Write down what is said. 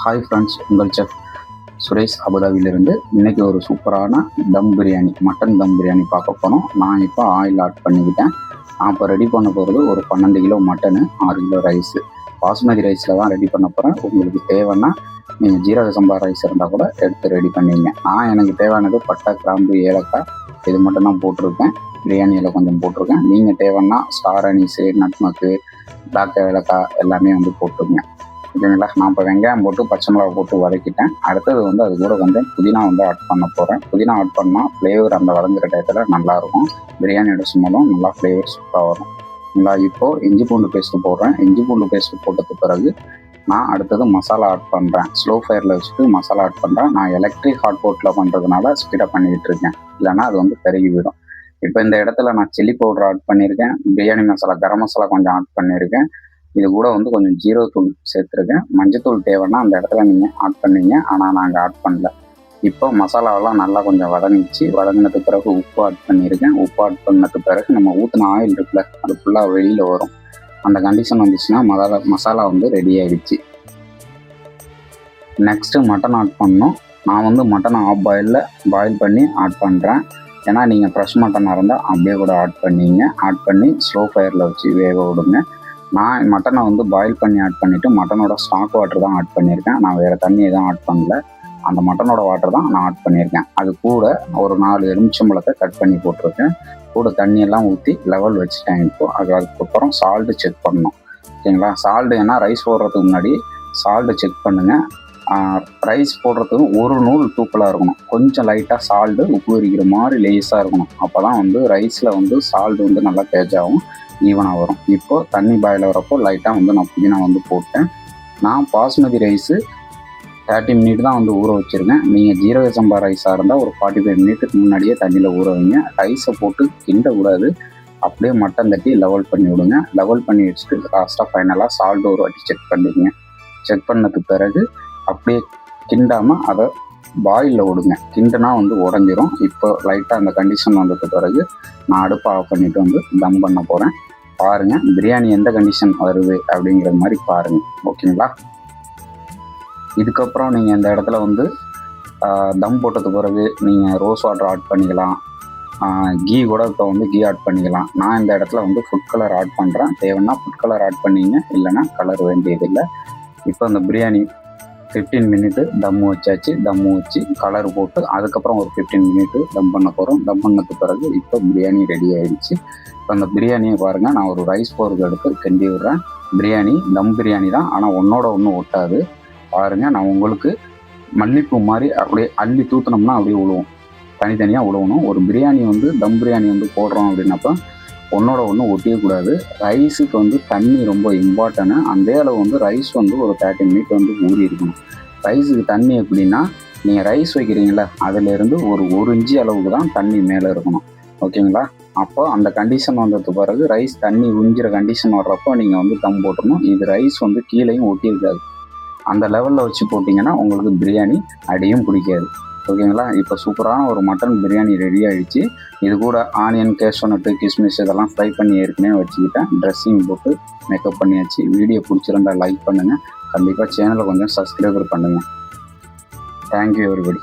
Hi friends, உங்கள் chef Suresh அபுதாபியிலிருந்து. இன்றைக்கி ஒரு சூப்பரான தம் பிரியாணி, மட்டன் தம் பிரியாணி பார்க்க போகிறோம். நான் இப்போ ஆயில் ஆட் பண்ணிக்கிட்டேன். நான் இப்போ ரெடி பண்ண போகிறது ஒரு 12 kilo mutton, 6 kilo rice. Basmati ரைஸில் தான் ரெடி பண்ண போகிறேன். உங்களுக்கு தேவைன்னா நீங்கள் ஜீரக சம்பா ரைஸ் இருந்தால் கூட எடுத்து ரெடி பண்ணிங்க. எனக்கு தேவையானது பட்டை, கிராம்பு, ஏலக்காய் இது மட்டும் தான் போட்டிருக்கேன். பிரியாணியில் கொஞ்சம் போட்டிருக்கேன். நீங்கள் தேவைன்னா ஸ்டார் அனீஸு, நட்மக்கு, பிளாக் ஏலக்காய் எல்லாமே போட்டுருங்க. ஓகேங்களா. நான் இப்போ வெங்காயம் போட்டு பச்சை மிளகா போட்டு வதக்கிட்டேன். அடுத்தது அது கூட புதினா ஆட் பண்ண போகிறேன். புதினா ஆட் பண்ணால் ஃப்ளேவர் அந்த வதங்குற டயத்தில் நல்லாயிருக்கும். பிரியாணியோட சுமலும் நல்லா ஃப்ளேவர் சூப்பராக வரும். நல்லா இப்போது இஞ்சி பூண்டு பேஸ்ட்டு போடுறேன். இஞ்சி பூண்டு பேஸ்ட்டு போட்டதுக்கு பிறகு நான் அடுத்தது மசாலா ஆட் பண்ணுறேன். ஸ்லோ ஃபயரில் வச்சுட்டு மசாலா ஆட் பண்ணுறேன். நான் எலக்ட்ரிக் ஹாட் போட்டில் பண்ணுறதுனால ஸ்பீடாக பண்ணிக்கிட்டு இருக்கேன், இல்லைனா அது கருகி விடும். இப்போ இந்த இடத்துல நான் சில்லி பவுடர் ஆட் பண்ணியிருக்கேன். பிரியாணி மசாலா, கரம் மசாலா கொஞ்சம் ஆட் பண்ணியிருக்கேன். இது கூட கொஞ்சம் ஜீரகத்தூள் சேர்த்துருக்கேன். மஞ்சத்தூள் தேவைன்னா அந்த இடத்துல நீங்கள் ஆட் பண்ணீங்க, ஆனால் நாங்கள் ஆட் பண்ணல. இப்போ மசாலாவெல்லாம் நல்லா கொஞ்சம் வதங்கினதுக்கு பிறகு உப்பு ஆட் பண்ணியிருக்கேன். உப்பு ஆட் பண்ணதுக்கு பிறகு நம்ம ஊற்றின ஆயில் இருக்குல்ல, அது ஃபுல்லாக வெளியில் வரும். அந்த கண்டிஷன் வந்துச்சுன்னா மசாலா ரெடி ஆகிடுச்சு. நெக்ஸ்ட்டு மட்டன் ஆட் பண்ணோம். நான் மட்டனை ஆஃப் பாயில் பண்ணி ஆட் பண்ணுறேன். ஏன்னா நீங்கள் ஃப்ரெஷ் மட்டனாக இருந்தால் அப்படியே கூட ஆட் பண்ணி ஸ்லோ ஃபயரில் வச்சு வேக விடுங்க. நான் மட்டனை பாயில் பண்ணி ஆட் பண்ணிவிட்டு மட்டனோட ஸ்டாக் வாட்டர் தான் ஆட் பண்ணியிருக்கேன். நான் வேறு தண்ணி எதுவும் ஆட் பண்ணல. அந்த மட்டனோட வாட்டர் தான் நான் ஆட் பண்ணியிருக்கேன். அது கூட ஒரு 4 எலுமிச்சம்பழத்தை கட் பண்ணி போட்டிருக்கேன். கூட தண்ணியெல்லாம் ஊற்றி லெவல் வச்சுட்டேன். இப்போது அதுக்கப்புறம் சால்ட்டு செக் பண்ணணும். ஓகேங்களா. சால்ட்டு ஏன்னா ரைஸ் போடுறதுக்கு முன்னாடி சால்ட்டு செக் பண்ணுங்கள். ரைஸ் போடுறதுக்கு ஒரு நூல் தூக்கலாக இருக்கணும். கொஞ்சம் லைட்டாக சால்ட்டு உப்பு விரிக்கிற மாதிரி லேஸாக இருக்கணும். அப்போ தான் ரைஸில் சால்ட்டு நல்லா தேஜாகும், ஈவனாக வரும். இப்போது தண்ணி பாயில் வரப்போ லைட்டாக நான் புதினா போட்டேன். நான் பாஸ்மதி ரைஸு 30 மினிட் தான் ஊற வச்சுருக்கேன். நீங்கள் ஜீரக சம்பா ரைஸாக இருந்தால் ஒரு 45 மினிட்டுக்கு முன்னாடியே தண்ணியில் ஊற வைங்க. ரைஸை போட்டு கிண்ட கூடாது, அப்படியே மட்டன் தட்டி லெவல் பண்ணி விடுங்க. லெவல் பண்ணி வச்சுட்டு லாஸ்ட்டாக ஃபைனலாக சால்ட் ஒரு வாட்டி செக் பண்ணிக்கங்க. செக் பண்ணதுக்கு பிறகு அப்படியே கிண்டாமல் அதை பாயிலில் விடுங்க. கிண்டுனா உடஞ்சிரும். இப்போ லைட்டாக அந்த கண்டிஷன் வந்ததுக்கு பிறகு நான் அடுப்பை ஆஃப் பண்ணிவிட்டு தம் பண்ண போகிறேன். பாருங்கள் பிரியாணி எந்த கண்டிஷன் வருது அப்படிங்கிற மாதிரி பாருங்கள். ஓகேங்களா. இதுக்கப்புறம் நீங்கள் இந்த இடத்துல தம் போட்டதுக்கு பிறகு நீங்கள் ரோஸ் வாட்டர் ஆட் பண்ணிக்கலாம். கீ கூட இப்போ கீ ஆட் பண்ணிக்கலாம். நான் இந்த இடத்துல ஃபுட் கலர் ஆட் பண்ணுறேன். தேவைன்னா ஃபுட் கலர் ஆட் பண்ணிங்க, இல்லைன்னா கலர் வேண்டியதில்லை. இப்போ அந்த பிரியாணி 15 மினிட்டு தம்மு வச்சாச்சு. தம்மு வச்சு கலர் போட்டு அதுக்கப்புறம் ஒரு 15 மினிட்டு தம் பண்ண போகிறோம். தம் பண்ணதுக்கு பிறகு இப்போ பிரியாணி ரெடி ஆகிடுச்சு. இப்போ அந்த பிரியாணியை பாருங்கள், நான் ஒரு ரைஸ் போருக்கு எடுத்து கிண்டி விடுறேன். பிரியாணி தம் பிரியாணி தான், ஆனால் ஒன்றோட ஒன்று ஒட்டாது. பாருங்கள், நான் உங்களுக்கு மல்லிப்பூ மாதிரி அப்படியே அள்ளி தூத்தினோம்னா அப்படியே விழுவும், தனித்தனியாக விழுவணும். ஒரு பிரியாணி தம் பிரியாணி போடுறோம் அப்படின்னப்போ ஒன்றோட ஒன்று ஒட்டியக்கூடாது. ரைஸுக்கு தண்ணி ரொம்ப இம்பார்ட்டன்னு. அந்த அளவு ரைஸ் ஒரு 30 மினிட் ஊறி இருக்கணும். ரைஸுக்கு தண்ணி எப்படின்னா, நீங்கள் ரைஸ் வைக்கிறீங்களா, அதிலேருந்து ஒரு 1 இன்ச்சு அளவுக்கு தான் தண்ணி மேலே இருக்கணும். ஓகேங்களா. அப்போ அந்த கண்டிஷன் வந்ததுக்கு பிறகு ரைஸ் தண்ணி உறிஞ்சிற கண்டிஷன் வர்றப்போ நீங்கள் தம் போட்டுடணும். இது ரைஸ் கீழேயும் ஒட்டியிருக்காது. அந்த லெவலில் வச்சு போட்டிங்கன்னா உங்களுக்கு பிரியாணி அடியும் பிடிக்காது. ஓகேங்களா. இப்போ சூப்பரான ஒரு மட்டன் பிரியாணி ரெடி ஆகிடுச்சு. இது கூட ஆனியன், கேஷ்யூநட்டு, கிஸ்மிஸ் இதெல்லாம் ஃப்ரை பண்ணி ஏற்கனவே வச்சுக்கிட்டேன். ட்ரெஸ்ஸிங் போட்டு மேக்கப் பண்ணியாச்சு. வீடியோ பிடிச்சிருந்தா லைக் பண்ணுங்கள். கண்டிப்பாக சேனலை கொஞ்சம் சப்ஸ்கிரைபர் பண்ணுங்கள். Thank you everybody.